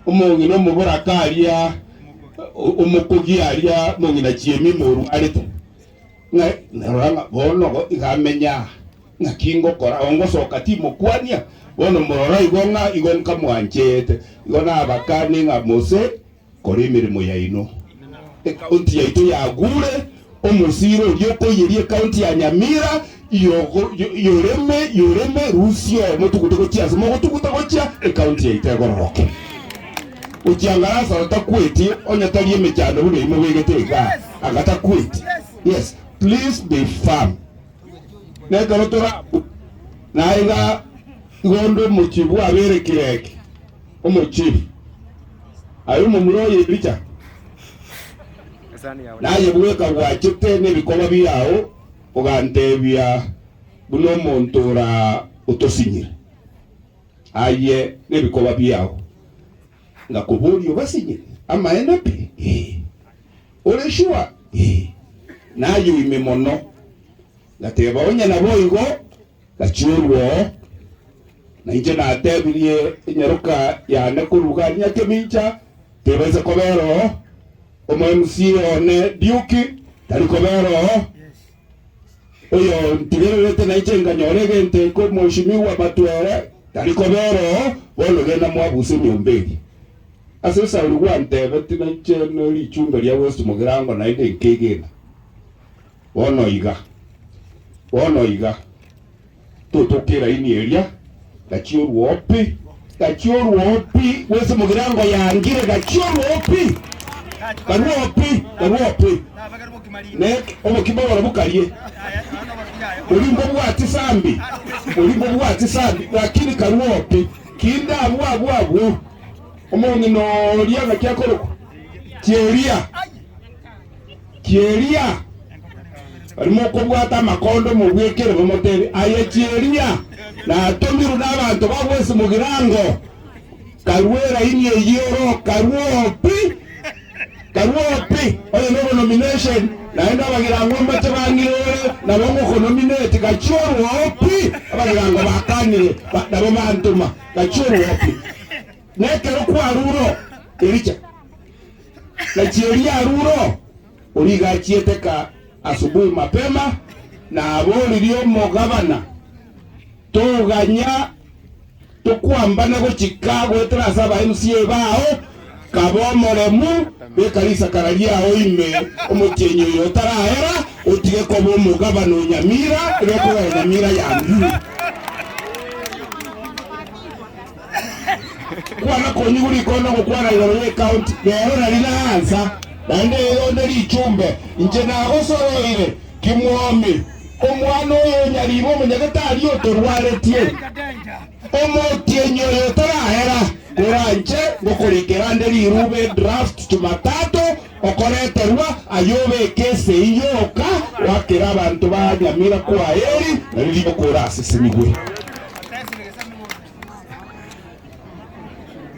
umongino Mogaka alia umukugi alia mongina chiemi moru alete nga naranga bono igamenya nga kingo kora ongo sokati mokwania bono morora igonka mwanchete igona abakani nga mose kore mirimo yaino ekaunti yaito yagure omusiro lyoko yerie kaunti ya Nyamira yoreme rusio motukutuko chiazo motukutuko chia ekaunti yaito goroke ukiangara sarata kweti onyatalie mechano bune imwegete agata kweti. Yes, please be firm. Na karotora na iga gondo muchibu abere kireke umuchibu ayo mumuroye bicha na yebuweka wachite nebikoba byawo ugantebya buno montora utosinyira aye nebikoba byawo ngakubulyo basinyire amaenda pe oleshwa nayo imemono gateba onya naboigo gachiurwo na ije na atebirie inyaruka ya nekuruga nyake mincha tebeze kobero omwemsi one diuki tari kobero oyo ntirerete na ije nganyore gente ko mheshimiwa Batwere tari kobero bolo gena mwabuse nyombeli asesa ulikuwa ntebe tina ije no lichumba lya West Mugirango na ide nkegena wono iga tutokera ini eria gachiuru opi West Mugirango yangire gachiuru opi ne omukiba wala bukalie ulimbo bwati sambi lakini karuopi kinda abwa omongi no lianga kyakoro kieria alimo kubwata makondo mu bwekere mu moteri aye kieria na tomiru n'abantu ba West Mugirango karwera ini yoro karuopi oyo no nomination naenda Mugirango mbate bangirore na bongo ko nominate gachoro opi Mugirango bakanire nabo bantuma gachoro opi nekero kwa ruro ericha na chieria ruro uriga chieteka asubuhi mapema na aboli lyo mogabana tuganya tukwambana go Chicago etrasa ba MCA bao kabomoremu bekalisa karagia oime omuchenyo yotarahera utige ko bo mogabana Nyamira reko Nyamira yangu kwana konyuri kono kwana yoro county lero nalina ansa nande yonde lichumbe nje nago soroire kimwomi omwana oyo nyalibo munyagatali otorwaretie omotienyo yotarahera kuranje ngokurikira nderi rube draft Jumatatu okoreterwa ayobe kese iyoka wakira abantu ba Nyamira kwa eri nalibokora sisimigwe.